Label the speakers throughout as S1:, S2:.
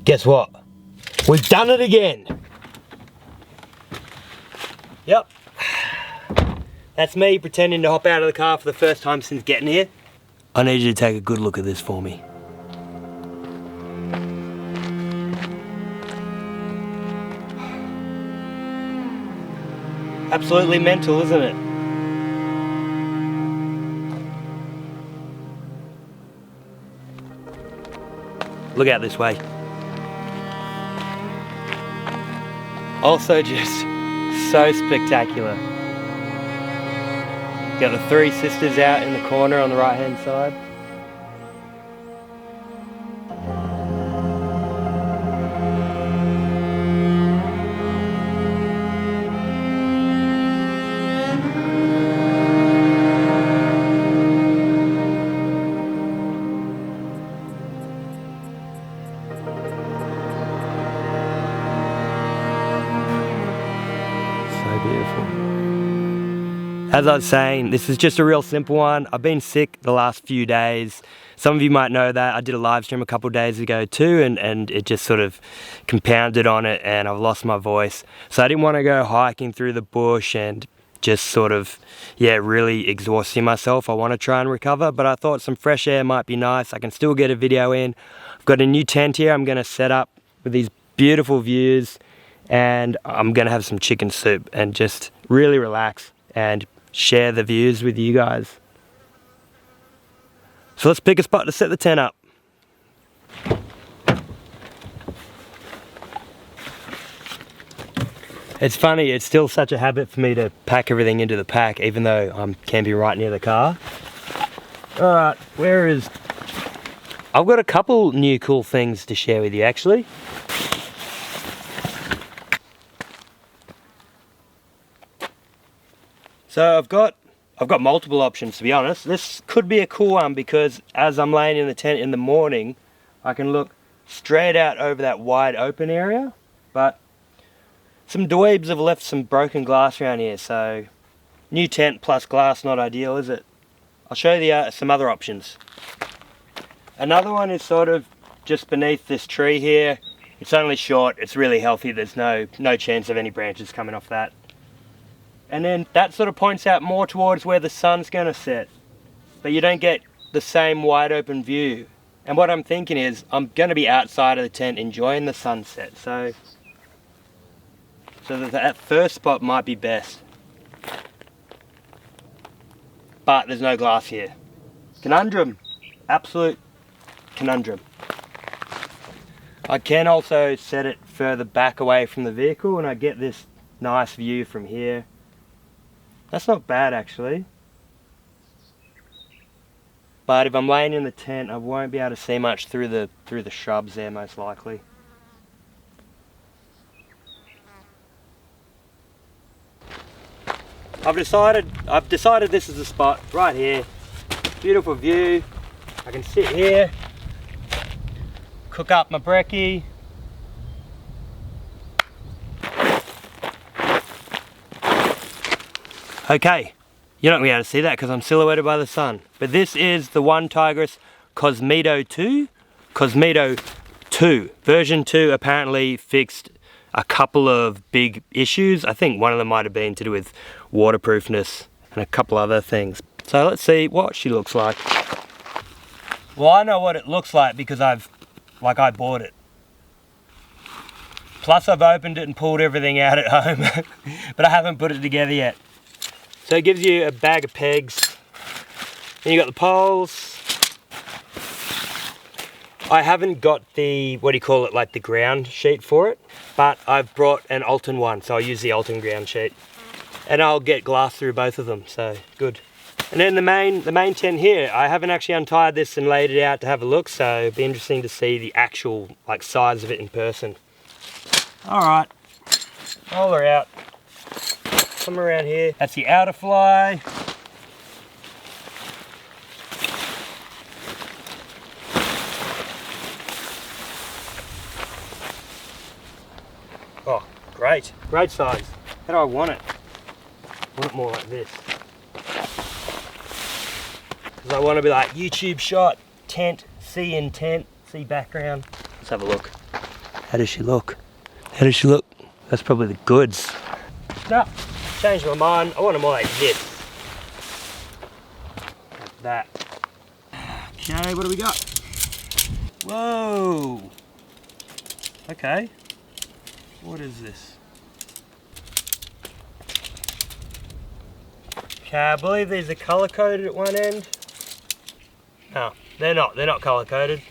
S1: Guess what? We've done it again. Yep. That's me pretending to hop out of the car for the first time since getting here. I need you to take a good look at this for me. Absolutely mental, isn't it? Look out this way. Also just so spectacular. Got the three sisters out in the corner on the right hand side. As I was saying, this is just a real simple one. I've been sick the last few days. Some of you might know that. I did a live stream a couple of days ago too, and it just sort of compounded on it, and I've lost my voice. So I didn't want to go hiking through the bush and just sort of, yeah, really exhausting myself. I want to try and recover, but I thought some fresh air might be nice. I can still get a video in. I've got a new tent here I'm going to set up with these beautiful views, and I'm going to have some chicken soup and just really relax and share the views with you guys. So let's pick a spot to set the tent up. It's funny, it's still such a habit for me to pack everything into the pack even though I'm camping right near the car. Alright, I've got a couple new cool things to share with you actually. So I've got multiple options, to be honest. This could be a cool one because as I'm laying in the tent in the morning, I can look straight out over that wide open area. But some dweebs have left some broken glass around here, so new tent plus glass, not ideal, is it? I'll show you some other options. Another one is sort of just beneath this tree here. It's only short, it's really healthy, there's no chance of any branches coming off that. And then that sort of points out more towards where the sun's going to set. But you don't get the same wide open view. And what I'm thinking is, I'm going to be outside of the tent enjoying the sunset. So that first spot might be best. But there's no glass here. Conundrum. Absolute conundrum. I can also set it further back away from the vehicle and I get this nice view from here. That's not bad actually. But if I'm laying in the tent, I won't be able to see much through the shrubs there most likely. I've decided this is the spot right here. Beautiful view. I can sit here, cook up my brekkie. Okay, you're not going to be able to see that because I'm silhouetted by the sun. But this is the One Tigris Cosmedo 2. Cosmedo 2. Version 2 apparently fixed a couple of big issues. I think one of them might have been to do with waterproofness and a couple other things. So let's see what she looks like. Well, I know what it looks like because I bought it. Plus I've opened it and pulled everything out at home, but I haven't put it together yet. So it gives you a bag of pegs. Then you got the poles. I haven't got the, what do you call it, like the ground sheet for it, but I've brought an Alton one, so I'll use the Alton ground sheet. And I'll get glass through both of them, so good. And then the main tent here, I haven't actually untied this and laid it out to have a look, so it'd be interesting to see the actual size of it in person. Alright, roll her out. Come around here. That's the outer fly. Oh, great. Great size. How do I want it? I want it more like this. Because I want to be like YouTube shot, tent, sea in tent, sea background. Let's have a look. How does she look? How does she look? That's probably the goods. No, changed my mind. I want them more like this. Like that. Okay, what do we got? Whoa! Okay. What is this? Okay, I believe these are colour coded at one end. No, they're not. They're not colour coded.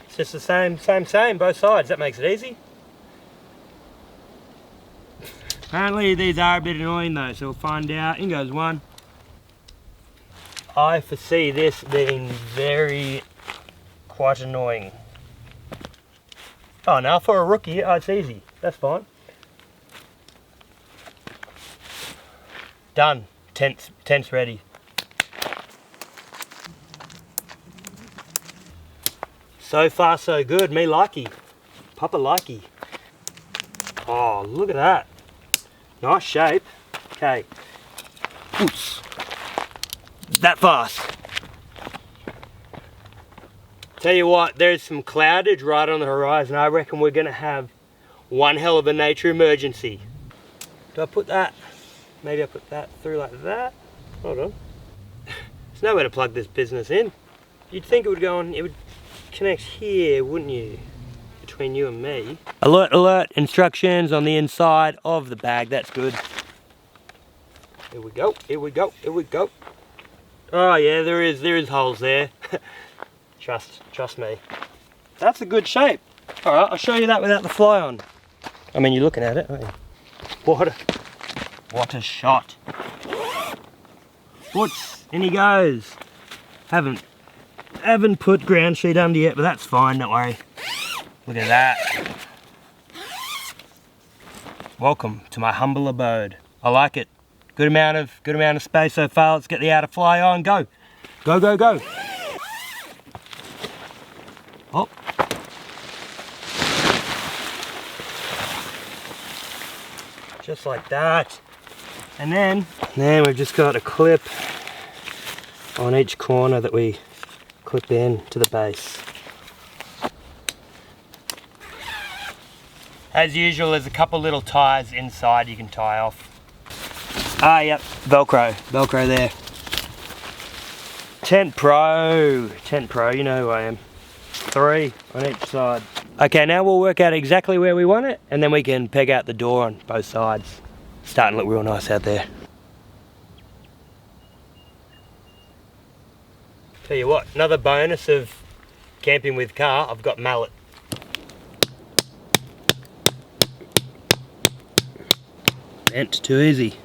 S1: It's just the same, both sides. That makes it easy. Apparently these are a bit annoying though, so we'll find out. In goes one. I foresee this being quite annoying. Oh, now for a rookie, oh, it's easy. That's fine. Done. Tent's ready. So far so good. Me likey. Papa likey. Oh, look at that. Nice shape. Okay. Oops. That fast. Tell you what, there's some cloudage right on the horizon. I reckon we're gonna have one hell of a nature emergency. Do I put that? Maybe I put that through like that. Hold on. There's nowhere to plug this business in. You'd think it would go on, it would connect here, wouldn't you? Between you and me. Alert, alert, instructions on the inside of the bag. That's good. Here we go, here we go, here we go. Oh yeah, there is holes there. Trust me. That's a good shape. Alright, I'll show you that without the fly on. I mean, you're looking at it, aren't you? What a shot. Whoops, in he goes. Haven't put ground sheet under yet, but that's fine, don't worry. Look at that. Welcome to my humble abode. I like it. Good amount of space so far. Let's get the outer fly on. Go. Go, go, go. Oh. Just like that. And then we've just got a clip on each corner that we clip in to the base. As usual, there's a couple little ties inside you can tie off. Ah, yep, Velcro there. Tent Pro, you know who I am. 3 on each side. Okay, now we'll work out exactly where we want it, and then we can peg out the door on both sides. Starting to look real nice out there. Tell you what, another bonus of camping with car, I've got mallet. Bent, too easy.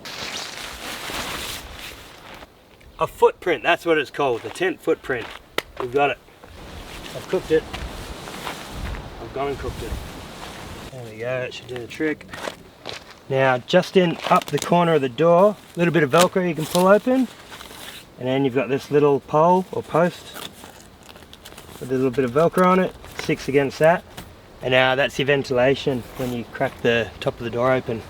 S1: A footprint, that's what it's called, the tent footprint. We've got it. I've cooked it. I've gone and cooked it. There we go, that should do the trick. Now, just up the corner of the door, a little bit of Velcro you can pull open. And then you've got this little pole or post with a little bit of Velcro on it, sticks against that. And now that's your ventilation when you crack the top of the door open.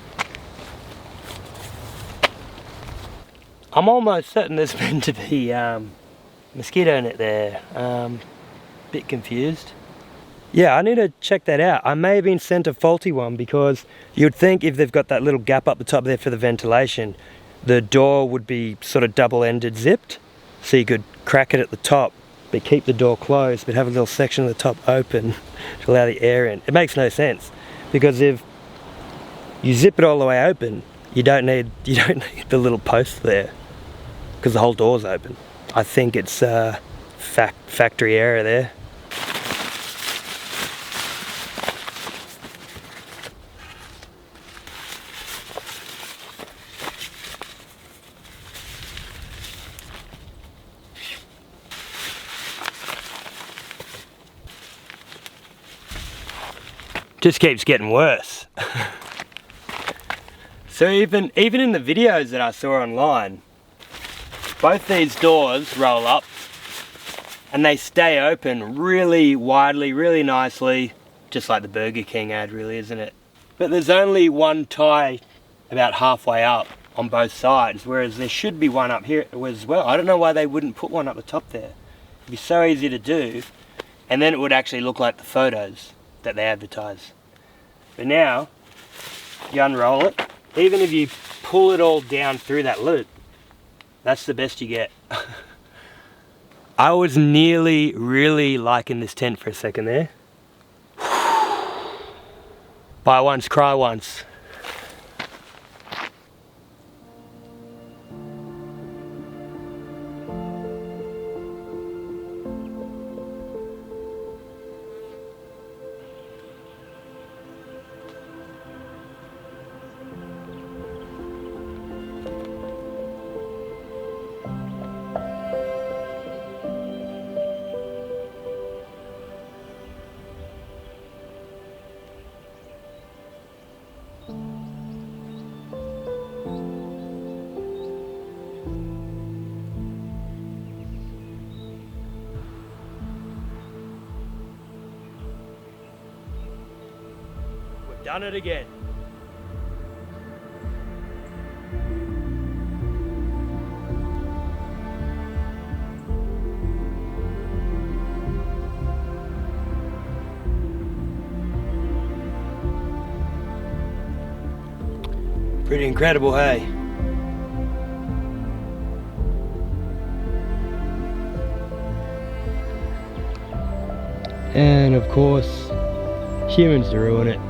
S1: I'm almost certain there's meant to be mosquito net there. Bit confused. Yeah, I need to check that out. I may have been sent a faulty one because you'd think if they've got that little gap up the top there for the ventilation, the door would be sort of double-ended zipped, so you could crack it at the top, but keep the door closed, but have a little section of the top open to allow the air in. It makes no sense, because if you zip it all the way open, you don't need the little post there, because the whole door's open. I think it's factory error there. Just keeps getting worse. So even in the videos that I saw online, both these doors roll up and they stay open really widely, really nicely, just like the Burger King ad really, isn't it? But there's only one tie about halfway up on both sides, whereas there should be one up here as well. I don't know why they wouldn't put one up the top there. It'd be so easy to do, and then it would actually look like the photos that they advertise. But now, you unroll it. Even if you pull it all down through that loop, that's the best you get. I was nearly really liking this tent for a second there. Buy once, cry once. Done it again. Pretty incredible, hey? And of course, humans ruin it.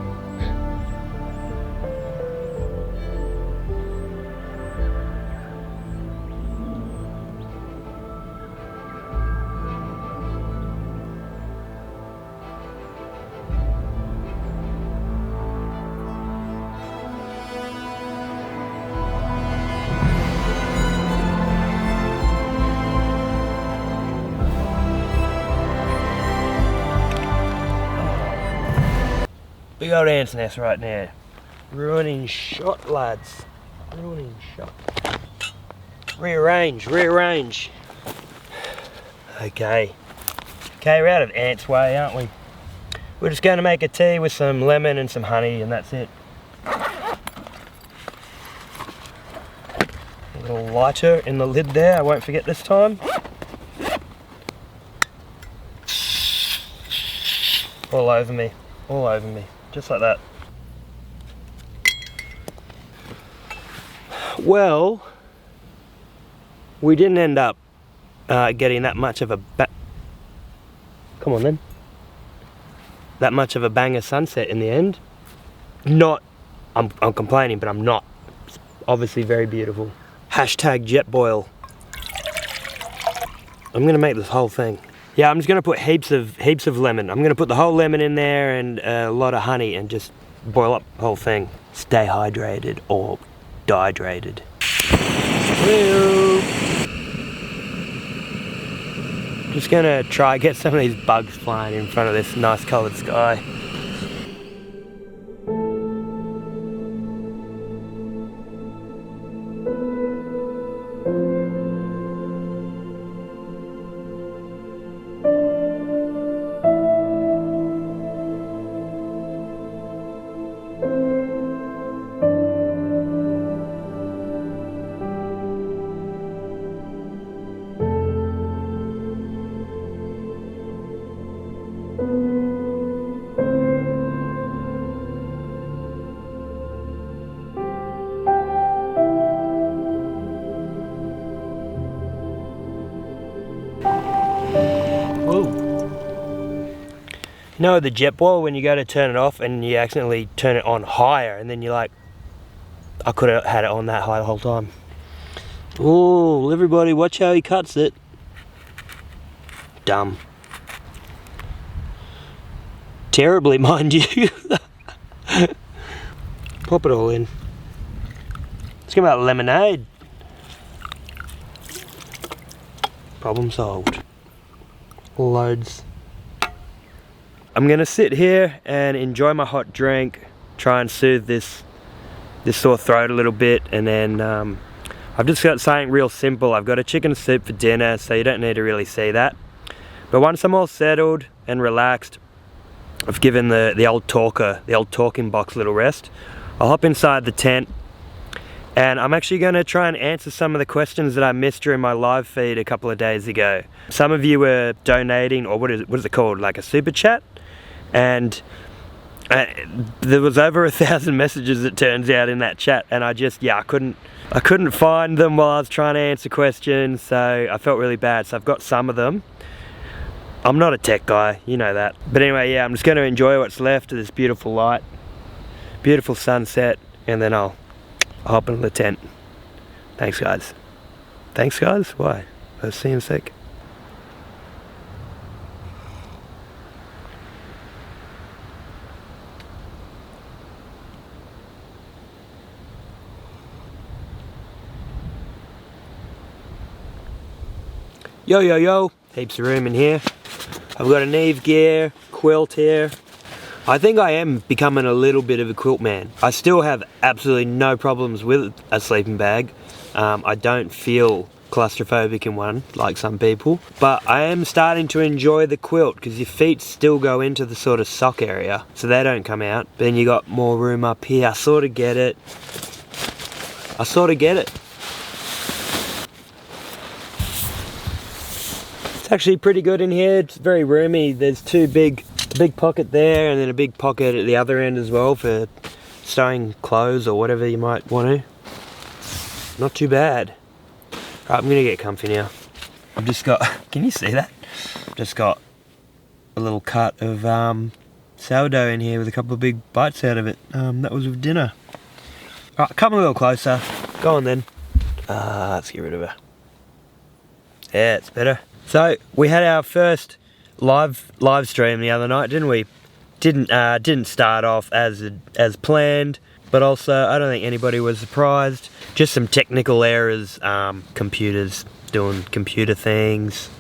S1: Big old ant's nest right now. Ruining shot, lads. Ruining shot. Rearrange, rearrange. Okay. Okay, we're out of ants' way, aren't we? We're just going to make a tea with some lemon and some honey, and that's it. A little lighter in the lid there, I won't forget this time. All over me, all over me. Just like that. Well, we didn't end up getting that much of a come on then. That much of a banger sunset in the end. Not, I'm complaining, but I'm not. It's obviously very beautiful. Hashtag jetboil. I'm gonna make this whole thing. Yeah, I'm just gonna put heaps of lemon. I'm gonna put the whole lemon in there and a lot of honey and just boil up the whole thing. Stay hydrated or dehydrated. Just gonna try get some of these bugs flying in front of this nice coloured sky. You know the jet boil, when you go to turn it off and you accidentally turn it on higher and then you're like, I could have had it on that high the whole time. Oh, everybody watch how he cuts it. Dumb. Terribly, mind you. Pop it all in. Let's get about lemonade. Problem solved. Loads. I'm gonna sit here and enjoy my hot drink, try and soothe this sore throat a little bit, and then I've just got something real simple. I've got a chicken soup for dinner, so you don't need to really see that. But once I'm all settled and relaxed, I've given the old talking box a little rest. I'll hop inside the tent, and I'm actually going to try and answer some of the questions that I missed during my live feed a couple of days ago. Some of you were donating, or what is it called, like a super chat, and There was over 1,000 messages, it turns out, in that chat, and I couldn't find them while I was trying to answer questions, so I felt really bad. So I've got some of them. I'm not a tech guy, you know that. But anyway, yeah, I'm just going to enjoy what's left of this beautiful light, beautiful sunset, and then I'll hop into the tent. Thanks, guys. Thanks, guys? Why? I'll see you in a sec. Yo, yo, yo. Heaps of room in here. I've got a Neve gear, quilt here. I think I am becoming a little bit of a quilt man. I still have absolutely no problems with a sleeping bag. I don't feel claustrophobic in one, like some people. But I am starting to enjoy the quilt, because your feet still go into the sort of sock area, so they don't come out. But then you got more room up here. I sort of get it. Actually pretty good in here. It's very roomy. There's a big pocket there, and then a big pocket at the other end as well for stowing clothes or whatever you might want to. Not too bad. Right, I'm gonna get comfy now. I've just got, can you see that? I've just got a little cut of sourdough in here with a couple of big bites out of it. That was with dinner. Right, come a little closer. Go on then. Let's get rid of her. Yeah, it's better. So we had our first live stream the other night, didn't we? Didn't start off as planned, but also I don't think anybody was surprised. Just some technical errors, computers doing computer things.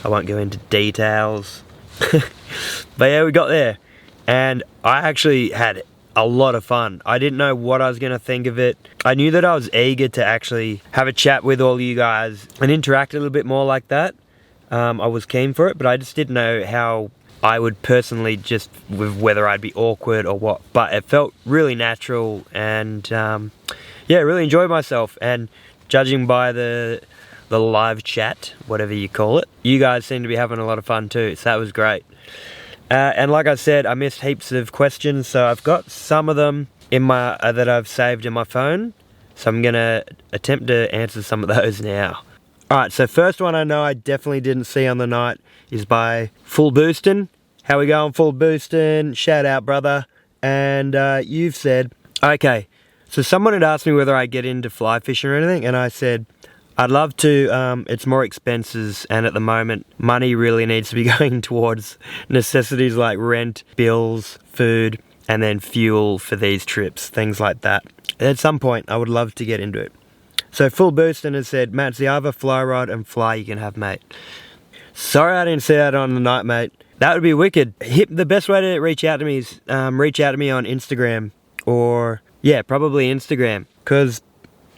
S1: I won't go into details. But yeah, we got there, and I actually had a lot of fun. I didn't know what I was going to think of it. I knew that I was eager to actually have a chat with all you guys and interact a little bit more like that. I was keen for it, but I just didn't know how I would personally, just with whether I'd be awkward or what. But it felt really natural, and yeah, really enjoyed myself. And judging by the live chat, whatever you call it, you guys seem to be having a lot of fun too, so that was great. And like I said, I missed heaps of questions, so I've got some of them in my that I've saved in my phone, so I'm gonna attempt to answer some of those now. Alright, so first one I know I definitely didn't see on the night is by Full Boostin'. How we going, Full Boostin'? Shout out, brother. And you've said, okay, so someone had asked me whether I get into fly fishing or anything, and I said, I'd love to. It's more expenses, and at the moment, money really needs to be going towards necessities like rent, bills, food, and then fuel for these trips, things like that. At some point, I would love to get into it. So Full Boostin' has said, Matt, it's the other fly rod and fly you can have, mate. Sorry I didn't see that on the night, mate. That would be wicked. The best way to reach out to me is reach out to me on Instagram, or yeah, probably Instagram. Because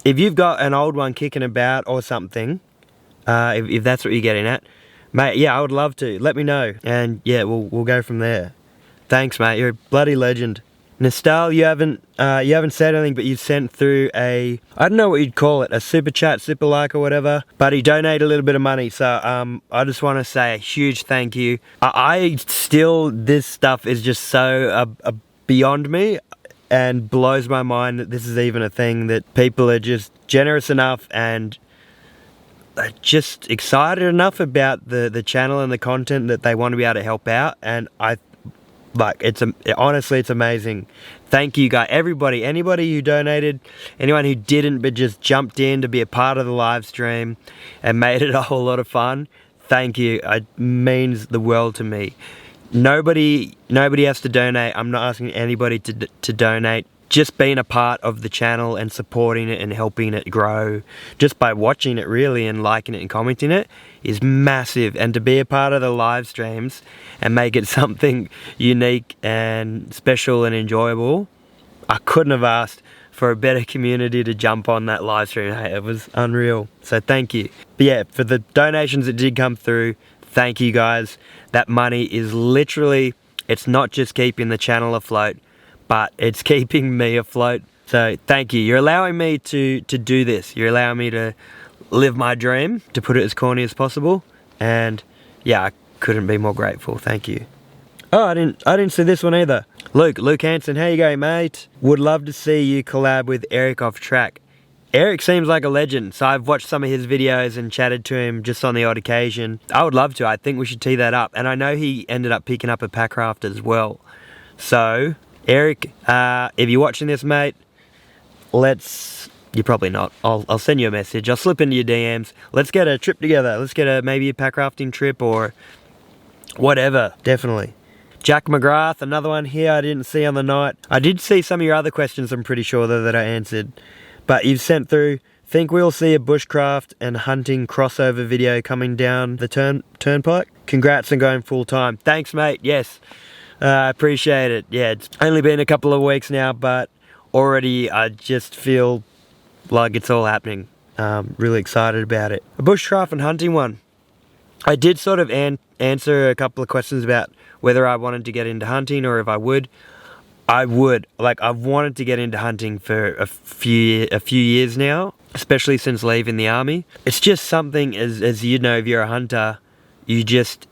S1: if you've got an old one kicking about or something, if that's what you're getting at, mate, yeah, I would love to. Let me know, and yeah, we'll go from there. Thanks, mate. You're a bloody legend. Nostal, you haven't said anything, but you've sent through I don't know what you'd call it, a super chat, super like or whatever, but he donated a little bit of money, so I just want to say a huge thank you. This stuff is just so beyond me, and blows my mind that this is even a thing, that people are just generous enough and just excited enough about the channel and the content that they want to be able to help out, and honestly, it's amazing. Thank you, guys. Everybody, anybody who donated, anyone who didn't but just jumped in to be a part of the live stream and made it a whole lot of fun. Thank you. It means the world to me. Nobody has to donate. I'm not asking anybody to donate. Just being a part of the channel and supporting it and helping it grow, just by watching it really and liking it and commenting it, is massive. And to be a part of the live streams and make it something unique and special and enjoyable, I couldn't have asked for a better community to jump on that live stream. Hey, it was unreal, so thank you. But yeah, for the donations that did come through, thank you guys. That money is literally, it's not just keeping the channel afloat, but it's keeping me afloat. So thank you. You're allowing me to do this. You're allowing me to live my dream, to put it as corny as possible. And yeah, I couldn't be more grateful. Thank you. Oh, I didn't see this one either. Luke Hanson, how you going, mate? Would love to see you collab with Eric off track. Eric seems like a legend, so I've watched some of his videos and chatted to him just on the odd occasion. I would love to. I think we should tee that up. And I know he ended up picking up a packraft as well. So, Eric, if you're watching this, mate, you're probably not. I'll send you a message. I'll slip into your DMs. Let's get a trip together. Let's get maybe a packrafting trip or whatever. Definitely. Jack McGrath, another one here I didn't see on the night. I did see some of your other questions, I'm pretty sure, though, that I answered. But you've sent through, think we'll see a bushcraft and hunting crossover video coming down the turnpike? Congrats on going full time. Thanks, mate. Yes, I appreciate it. Yeah, it's only been a couple of weeks now, but already I just feel like it's all happening. Really excited about it. A bushcraft and hunting one. I did sort of answer a couple of questions about whether I wanted to get into hunting or if I would. I would. Like, I've wanted to get into hunting for a few years now, especially since leaving the army. It's just something, as you know, if you're a hunter, you just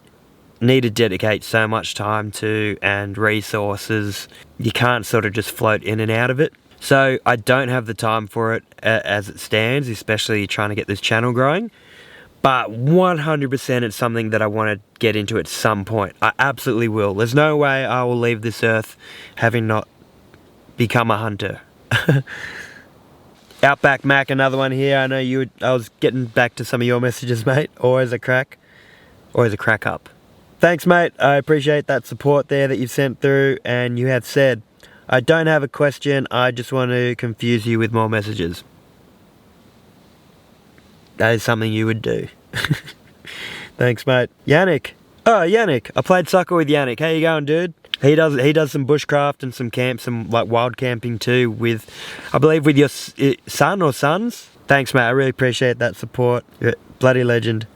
S1: need to dedicate so much time to and resources. You can't sort of just float in and out of it. So I don't have the time for it as it stands, especially trying to get this channel growing. But 100% it's something that I want to get into at some point. I absolutely will. There's no way I will leave this earth having not become a hunter. Outback Mac, another one here. I know I was getting back to some of your messages, mate. Always a crack up. Thanks, mate. I appreciate that support there that you've sent through. And you have said, I don't have a question. I just want to confuse you with more messages. That is something you would do. Thanks, mate. Yannick. Oh, Yannick. I played soccer with Yannick. How you going, dude? He does some bushcraft and some camp, some like wild camping too with, I believe, with your son or sons. Thanks, mate. I really appreciate that support. You're bloody legend.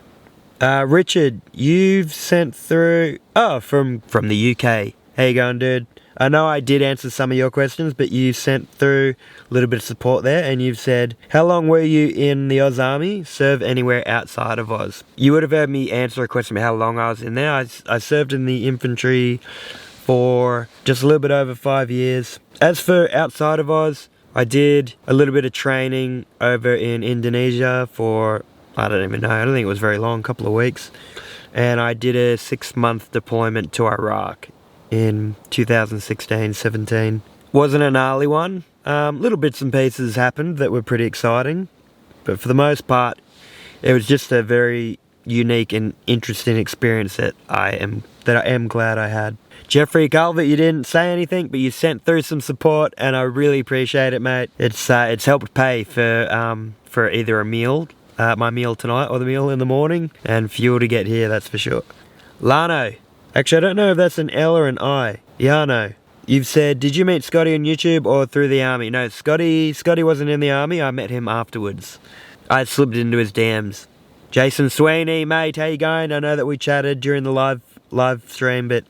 S1: Richard, you've sent through, from the UK. How you going, dude? I know I did answer some of your questions, but you sent through a little bit of support there, and you've said, how long were you in the Oz Army? Serve anywhere outside of Oz? You would have heard me answer a question about how long I was in there. I served in the infantry for just a little bit over 5 years. As for outside of Oz, I did a little bit of training over in Indonesia for, I don't even know, I don't think it was very long, a couple of weeks. And I did a 6-month deployment to Iraq in 2016-17. Wasn't a gnarly one. Little bits and pieces happened that were pretty exciting, but for the most part, it was just a very unique and interesting experience that I am glad I had. Jeffrey Calvert, you didn't say anything, but you sent through some support, and I really appreciate it, mate. It's helped pay for either a meal, my meal tonight, or the meal in the morning, and fuel to get here. That's for sure. Lano. Actually, I don't know if that's an L or an I. Yano. You've said, did you meet Scotty on YouTube or through the army? No, Scotty wasn't in the army. I met him afterwards. I slipped into his DMs. Jason Sweeney, mate, how you going? I know that we chatted during the live stream, but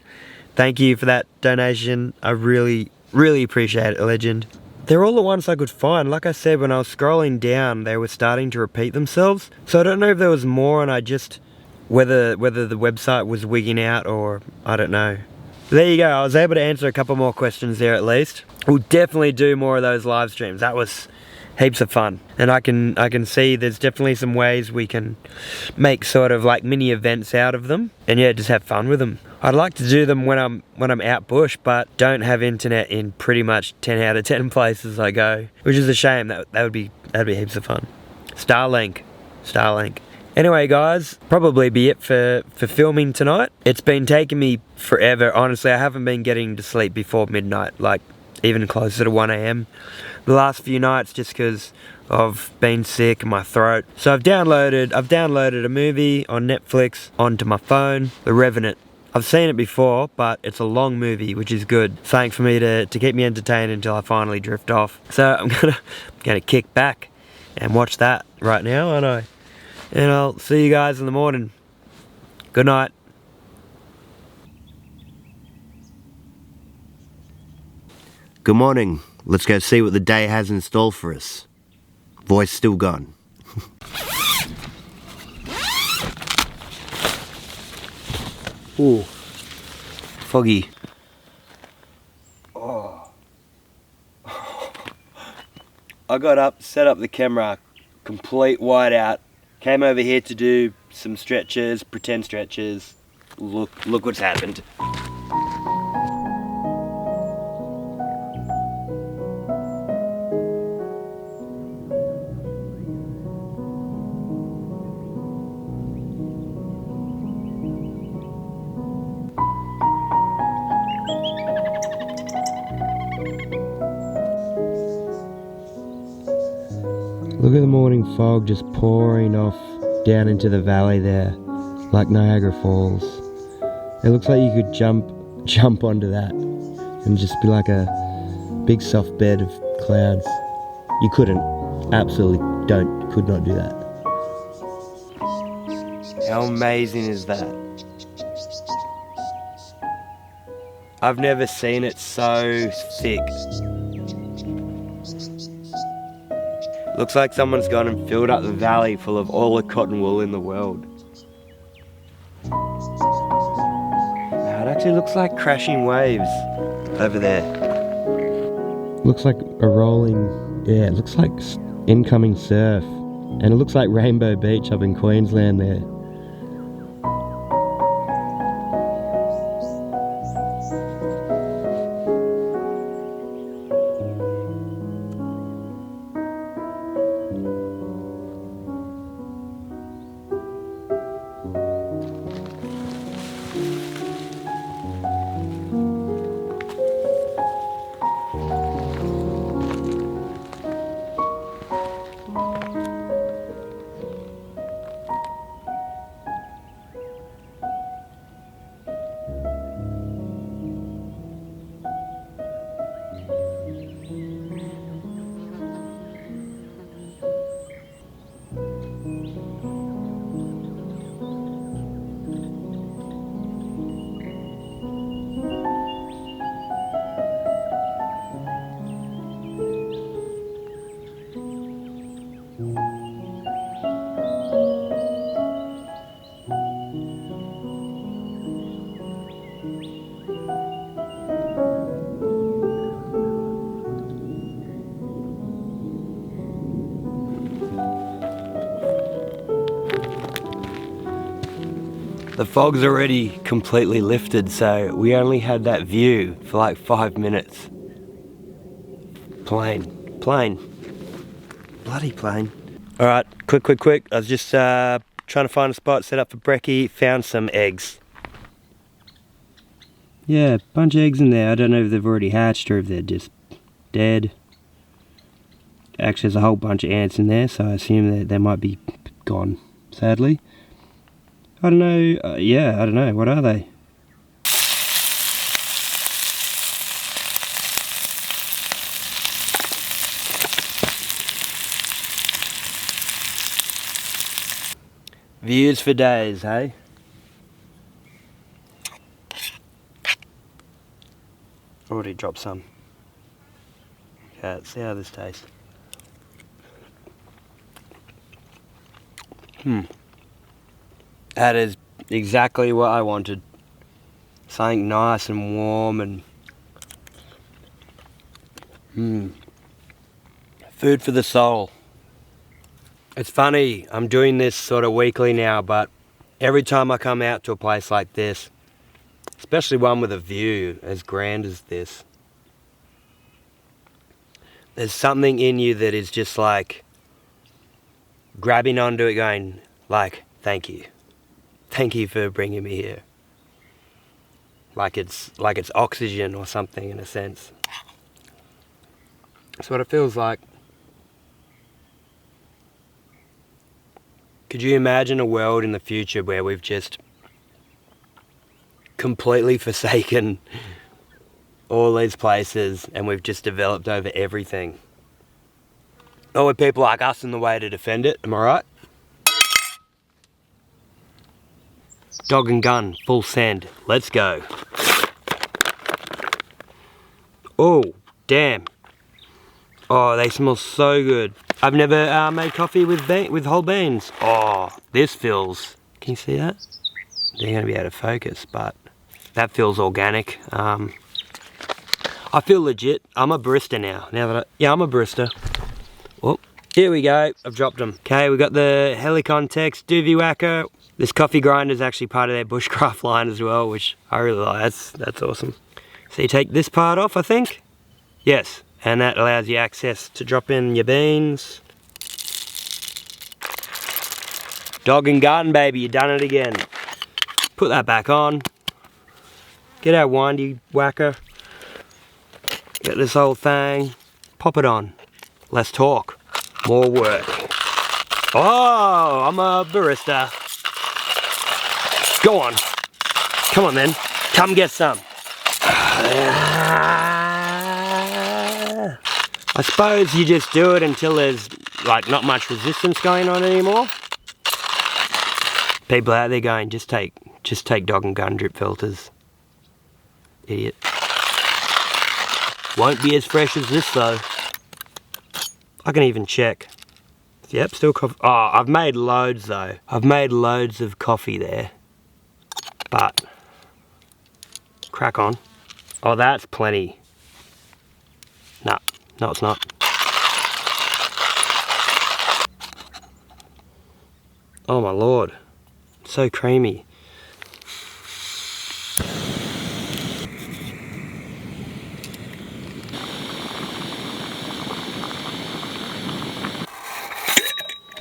S1: thank you for that donation. I really, really appreciate it, legend. They're all the ones I could find. Like I said, when I was scrolling down, they were starting to repeat themselves. So I don't know if there was more and I just... Whether the website was wigging out or I don't know. There you go, I was able to answer a couple more questions there at least. We'll definitely do more of those live streams. That was heaps of fun. And I can see there's definitely some ways we can make sort of like mini events out of them. And yeah, just have fun with them. I'd like to do them when I'm out bush, but don't have internet in pretty much 10 out of 10 places I go. Which is a shame. That'd be heaps of fun. Starlink. Anyway, guys, probably be it for filming tonight. It's been taking me forever. Honestly, I haven't been getting to sleep before midnight, like even closer to 1 AM. The last few nights just because I've been sick and my throat. So I've downloaded a movie on Netflix onto my phone, The Revenant. I've seen it before, but it's a long movie, which is good. Something for me to keep me entertained until I finally drift off. So I'm gonna kick back and watch that right now, aren't I? And I'll see you guys in the morning. Good night. Good morning. Let's go see what the day has in store for us. Voice still gone. Ooh, foggy. I got up, set up the camera, complete white out, came over here to do some stretches, pretend stretches. Look what's happened. Look at the morning fog just pouring off down into the valley there, like Niagara Falls. It looks like you could jump onto that and just be like a big soft bed of clouds. You couldn't, absolutely could not do that. How amazing is that? I've never seen it so thick. Looks like someone's gone and filled up the valley full of all the cotton wool in the world. Wow, it actually looks like crashing waves over there. Looks like a rolling, yeah, it looks like incoming surf. And it looks like Rainbow Beach up in Queensland there. The fog's already completely lifted, so we only had that view for like 5 minutes. Plane. Bloody plane. Alright, quick. I was just trying to find a spot, set up for brekkie, found some eggs. Yeah, bunch of eggs in there. I don't know if they've already hatched or if they're just dead. Actually, there's a whole bunch of ants in there, so I assume that they might be gone, sadly. I don't know, I don't know, what are they? Views for days, hey? Already dropped some. Okay, let's see how this tastes. That is exactly what I wanted. Something nice and warm and food for the soul. It's funny, I'm doing this sort of weekly now, but every time I come out to a place like this, especially one with a view as grand as this, there's something in you that is just like grabbing onto it going like, thank you. Thank you for bringing me here. Like it's oxygen or something in a sense. That's what it feels like. Could you imagine a world in the future where we've just completely forsaken all these places and we've just developed over everything? Or with people like us in the way to defend it, am I right? Dog and gun, full send. Let's go. Oh, damn. Oh, they smell so good. I've never made coffee with whole beans. Oh, this feels... Can you see that? They're going to be out of focus, but that feels organic. I feel legit. I'm a barista now. I'm a barista. Oh, here we go. I've dropped them. Okay, we got the Helicon Tex Doovie Whacker. This coffee grinder is actually part of their bushcraft line as well, which I really like. That's awesome. So you take this part off, I think. Yes, and that allows you access to drop in your beans. Dog and garden, baby, you done it again. Put that back on. Get our windy whacker. Get this old thing. Pop it on. Less talk, more work. Oh, I'm a barista. Go on. Come on then. Come get some. I suppose you just do it until there's like not much resistance going on anymore. People out there going, just take dog and gun drip filters. Idiot. Won't be as fresh as this though. I can even check. Yep, still coffee. Oh, I've made loads though. I've made loads of coffee there. But, crack on. Oh, that's plenty. Nah, no it's not. Oh my lord. So creamy.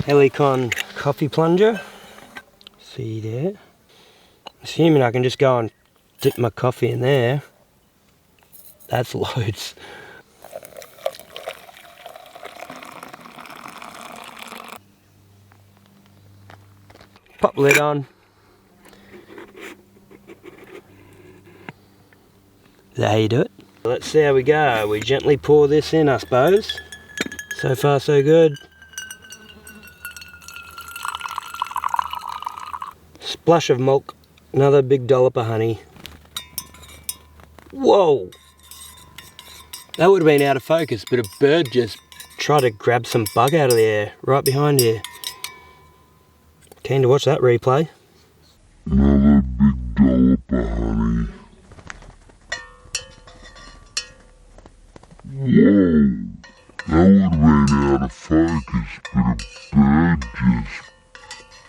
S1: Helicon coffee plunger. See there. Assuming I can just go and dip my coffee in there. That's loads. Pop lid on. Is that how you do it? Let's see how we go. We gently pour this in, I suppose. So far so good. Splash of milk. Another big dollop of honey. Whoa! That would have been out of focus, but a bird just tried to grab some bug out of the air right behind here. Keen to watch that replay.
S2: Another big dollop of honey. Whoa! That would have been out of focus, but a bird just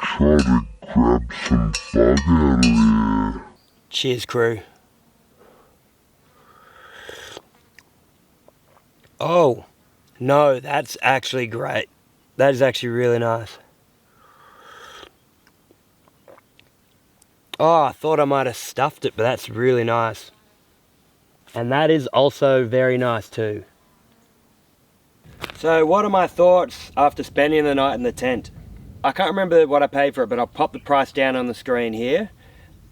S2: tried to grab some bug out of the air.
S1: Cheers, crew. Oh, no, that's actually great. That is actually really nice. Oh, I thought I might have stuffed it, but that's really nice. And that is also very nice too. So what are my thoughts after spending the night in the tent? I can't remember what I paid for it, but I'll pop the price down on the screen here.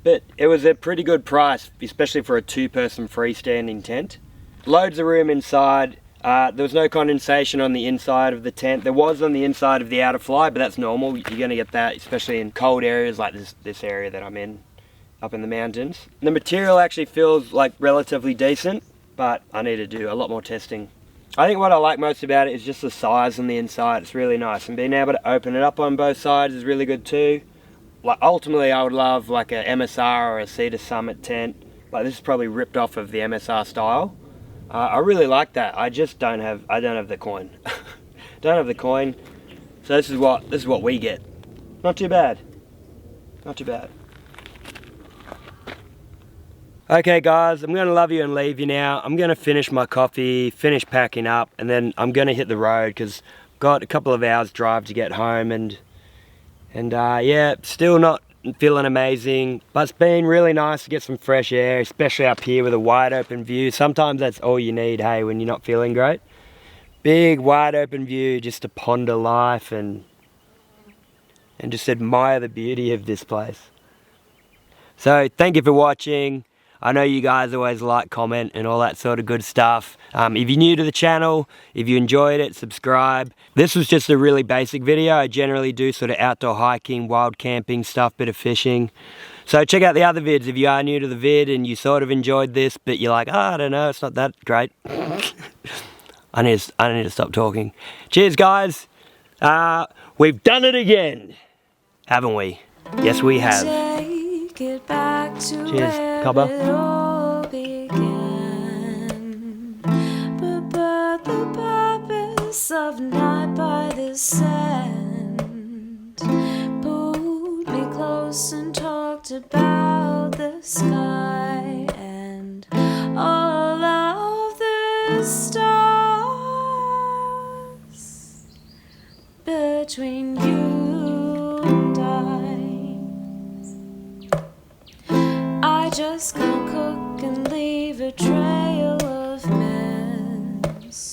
S1: But it was a pretty good price, especially for a two-person freestanding tent. Loads of room inside. There was no condensation on the inside of the tent. There was on the inside of the outer fly, but that's normal. You're going to get that, especially in cold areas like this area that I'm in, up in the mountains. The material actually feels like relatively decent, but I need to do a lot more testing. I think what I like most about it is just the size on the inside. It's really nice, and being able to open it up on both sides is really good too. Like ultimately, I would love like a MSR or a Cedar Summit tent. Like this is probably ripped off of the MSR style. I really like that. I just don't have the coin. Don't have the coin. So this is what we get. Not too bad. Not too bad. Okay guys, I'm gonna love you and leave you now. I'm gonna finish my coffee, finish packing up, and then I'm gonna hit the road because I've got a couple of hours drive to get home, and yeah, still not feeling amazing, but it's been really nice to get some fresh air, especially up here with a wide open view. Sometimes that's all you need, hey, when you're not feeling great. Big wide open view just to ponder life and just admire the beauty of this place. So thank you for watching. I know you guys always like, comment and all that sort of good stuff. If you're new to the channel, if you enjoyed it, subscribe. This was just a really basic video. I generally do sort of outdoor hiking, wild camping stuff, bit of fishing. So check out the other vids if you are new to the vid and you sort of enjoyed this, but you're like, oh, I don't know, it's not that great. I need to stop talking. Cheers guys. We've done it again, haven't we? Yes, we have.
S3: Get back to
S1: cheers, Cobber.
S3: But the purpose of night thought about the sky and all of the stars between you and I just